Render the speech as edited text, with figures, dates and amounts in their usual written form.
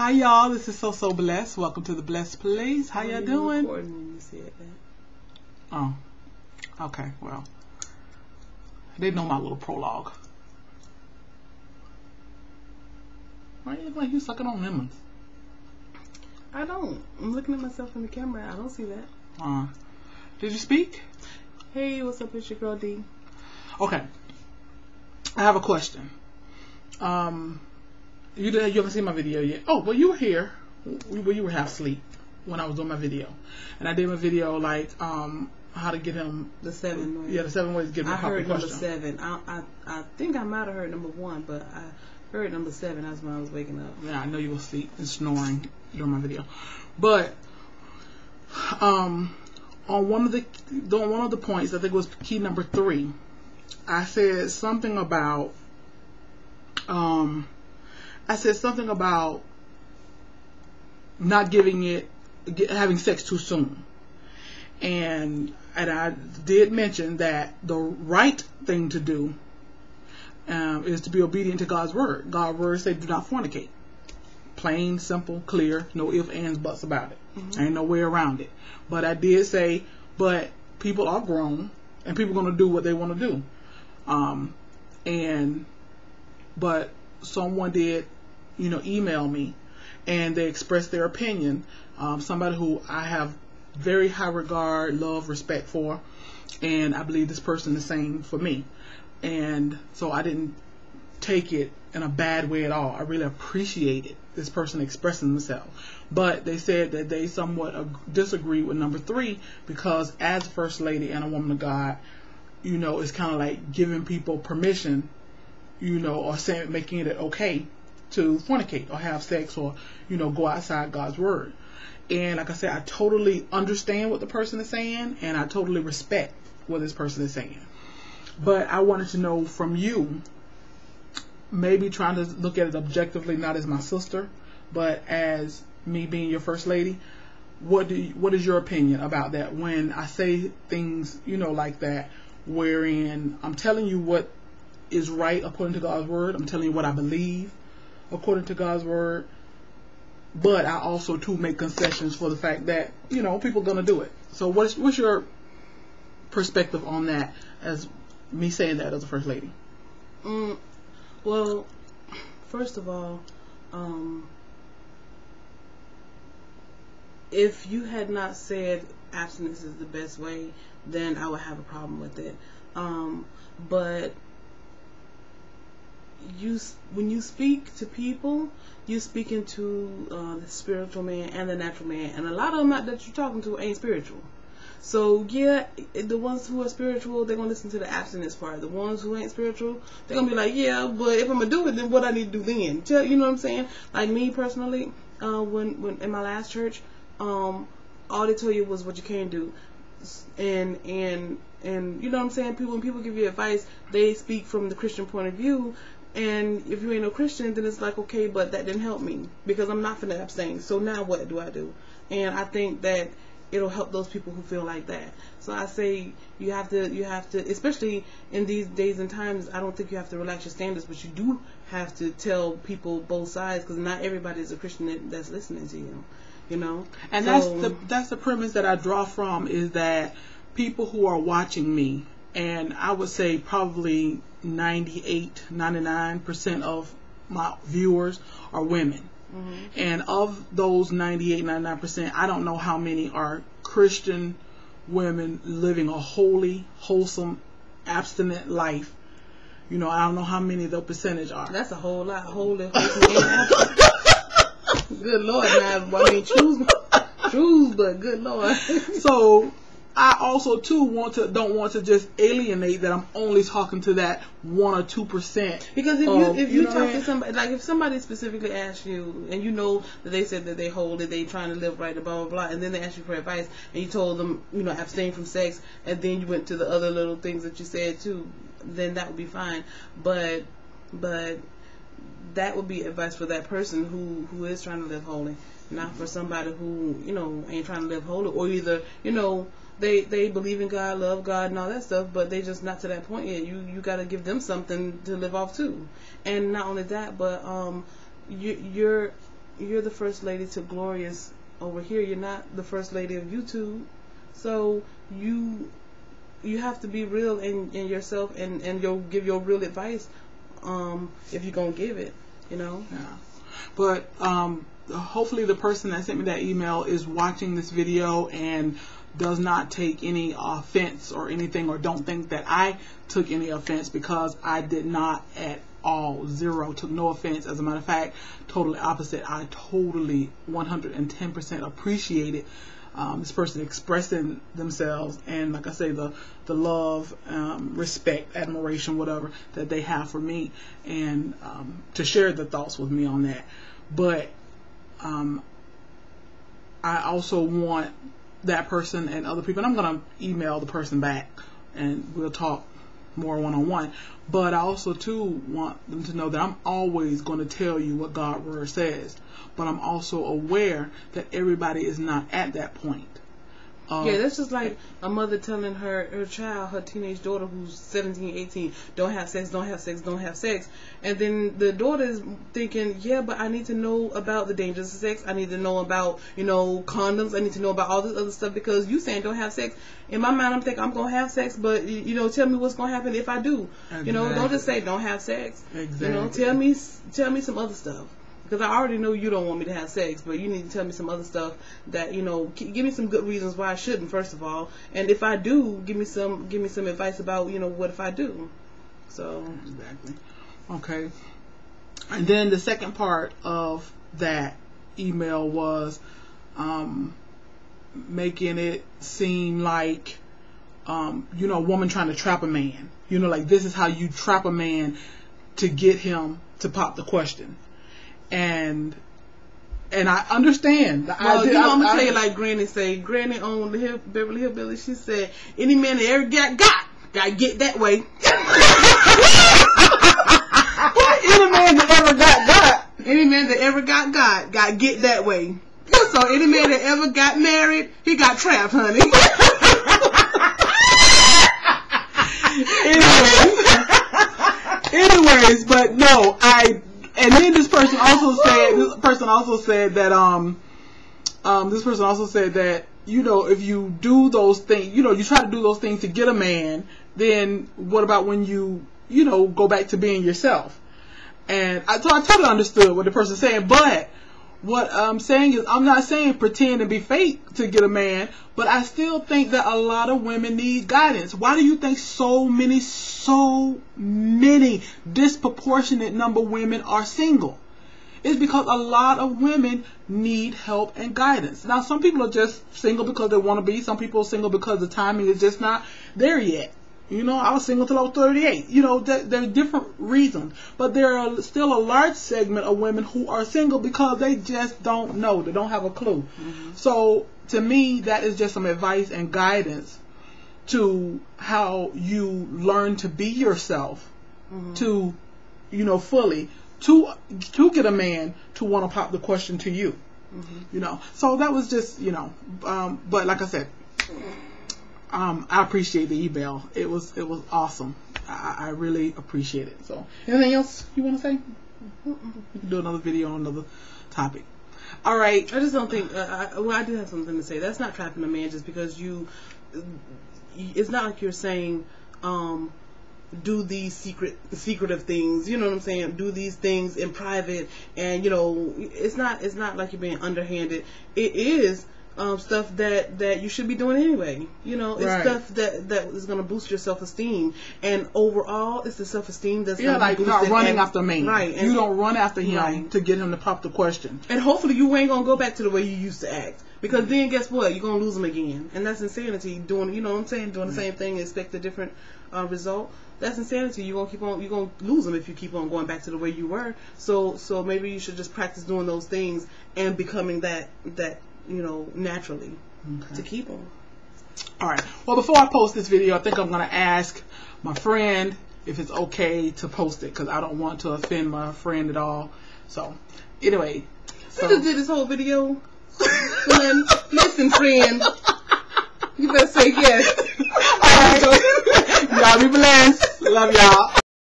Hi y'all, this is So Blessed. Welcome to the Blessed Place. How y'all doing? When you said that. Oh, okay. Well, they know my little prologue. Why you look like you sucking on lemons? I don't. I'm looking at myself in the camera. I don't see that. Did you speak? Hey, what's up? It's your girl D. Okay. I have a question. You haven't seen my video yet. Oh, well, you were here. Well, you were half asleep when I was doing my video, and I did my video like how to get him the 7 ways. Yeah, the 7 ways to get him. I heard number 7. I think I might have heard number 1, but I heard number 7. That's when I was waking up. Yeah, I know you were asleep and snoring during my video, but on one of the points, I think it was key number 3, I said something about not having sex too soon. And I did mention that the right thing to do is to be obedient to God's word. God's word says do not fornicate. Plain, simple, clear, no ifs, ands, buts about it. Mm-hmm. Ain't no way around it. But I did say, but people are grown and people are going to do what they want to do. But someone did, email me, and they expressed their opinion. Somebody who I have very high regard, love, respect for, and I believe this person is the same for me. And so I didn't take it in a bad way at all. I really appreciated this person expressing themselves. But they said that they somewhat disagree with number 3 because as First Lady and a woman of God, it's kind of like giving people permission, or making it okay to fornicate or have sex or, go outside God's word. And like I said, I totally understand what the person is saying and I totally respect what this person is saying. But I wanted to know from you, maybe trying to look at it objectively, not as my sister, but as me being your First Lady, what is your opinion about that when I say things, like that, wherein I'm telling you what is right according to God's word, I'm telling you what I believe according to God's word, but I also too make concessions for the fact that people are gonna do it. So what's your perspective on that, as me saying that as a First Lady? Well, first of all, if you had not said abstinence is the best way, then I would have a problem with it. But when you speak to people, you're speaking to the spiritual man and the natural man, and a lot of them that you're talking to ain't spiritual. So yeah, the ones who are spiritual, they're gonna listen to the abstinence part. The ones who ain't spiritual, they're gonna be like, yeah, but if I'm gonna do it, then what I need to do then? You know what I'm saying? Like me personally, when in my last church, all they tell you was what you can't do, and you know what I'm saying? When people give you advice, they speak from the Christian point of view. And if you ain't no Christian, then it's like, okay, but that didn't help me because I'm not finna abstain. So now what do I do? And I think that it'll help those people who feel like that. So I say you have to, especially in these days and times, I don't think you have to relax your standards, but you do have to tell people both sides because not everybody is a Christian that's listening to you, And so, that's the premise that I draw from, is that people who are watching me, and I would say probably 99% of my viewers are women. Mm-hmm. And of those 99%, I don't know how many are Christian women living a holy, wholesome, abstinent life. I don't know how many the percentage are. That's a whole lot. Holy, wholesome, and abstinent. Good Lord, now, I mean, choose, but good Lord. So I also too don't want to just alienate that I'm only talking to that 1 or 2%. Because if you talk to somebody, like if somebody specifically asks you, and that they said that they hold it, they trying to live right, blah blah blah, and then they ask you for advice, and you told them abstain from sex, and then you went to the other little things that you said too, then that would be fine. But that would be advice for that person who is trying to live holy, not for somebody who ain't trying to live holy, or either They believe in God, love God, and all that stuff, but they just not to that point yet. You got to give them something to live off too, and not only that, but you're you're the first lady to Glorious over here. You're not the first lady of YouTube. So you have to be real in yourself, and you'll give your real advice if you're going to give it, you know. Yeah. But hopefully the person that sent me that email is watching this video and does not take any offense or anything, or don't think that I took any offense, because I did not at all. Zero. Took no offense. As a matter of fact, totally opposite. I totally 110% appreciated this person expressing themselves, and like I say, the love, respect, admiration, whatever that they have for me, and to share the thoughts with me on that. But I also want that person and other people, and I'm going to email the person back and we'll talk more one-on-one, but I also too want them to know that I'm always going to tell you what God's word says, but I'm also aware that everybody is not at that point. Yeah, that's just like a mother telling her child, her teenage daughter who's 17, 18, don't have sex, don't have sex, don't have sex. And then the daughter is thinking, yeah, but I need to know about the dangers of sex. I need to know about, condoms. I need to know about all this other stuff, because you saying don't have sex. In my mind, I'm thinking I'm going to have sex, but, tell me what's going to happen if I do. Exactly. Don't just say don't have sex. Exactly. Tell me some other stuff. Because I already know you don't want me to have sex, but you need to tell me some other stuff that, give me some good reasons why I shouldn't, first of all. And if I do, give me some advice about, what if I do. So. Exactly. Okay. And then the second part of that email was making it seem like, a woman trying to trap a man. Like this is how you trap a man to get him to pop the question. And I understand. Well, I'm gonna tell you like Granny say. Granny on the Beverly Hillbillies, she said, "Any man that ever gotta get that way." Any man that ever got. Any man that ever got get that way. So any man that ever got married, he got trapped, honey. Anyways, but no, and then this person also said that if you do those things, you try to do those things to get a man, then what about when you go back to being yourself? And I totally understood what the person's saying, but what I'm saying is, I'm not saying pretend and be fake to get a man, but I still think that a lot of women need guidance. Why do you think so many disproportionate number of women are single? It's because a lot of women need help and guidance. Now, some people are just single because they want to be. Some people are single because the timing is just not there yet. I was single till I was 38. There are different reasons. But there are still a large segment of women who are single because they just don't know. They don't have a clue. Mm-hmm. So, to me, that is just some advice and guidance to how you learn to be yourself, mm-hmm. to, fully, to get a man to want to pop the question to you. Mm-hmm. So that was just, but like I said, I appreciate the email. It was awesome. I really appreciate it. So, anything else you want to say? We can do another video on another topic. All right. I just don't think. I do have something to say. That's not trapping a man just because it's not like you're saying, do these secretive things. You know what I'm saying? Do these things in private, and it's not like you're being underhanded. It is. Stuff that you should be doing anyway. It's right. Stuff that is going to boost your self-esteem, and overall, it's the self-esteem that's like not running after a man. Right, and you don't run after him to get him to pop the question. And hopefully, you ain't gonna go back to the way you used to act, because then guess what? You're gonna lose him again, and that's insanity. Doing, doing the same thing, expect a different result. That's insanity. You're gonna lose them if you keep on going back to the way you were. So maybe you should just practice doing those things and becoming that. Naturally, to keep them. All right. Well, before I post this video, I think I'm going to ask my friend if it's okay to post it, because I don't want to offend my friend at all. So, anyway. We just did this whole video. Listen, friend. You better say yes. All right. Y'all be blessed. Love y'all.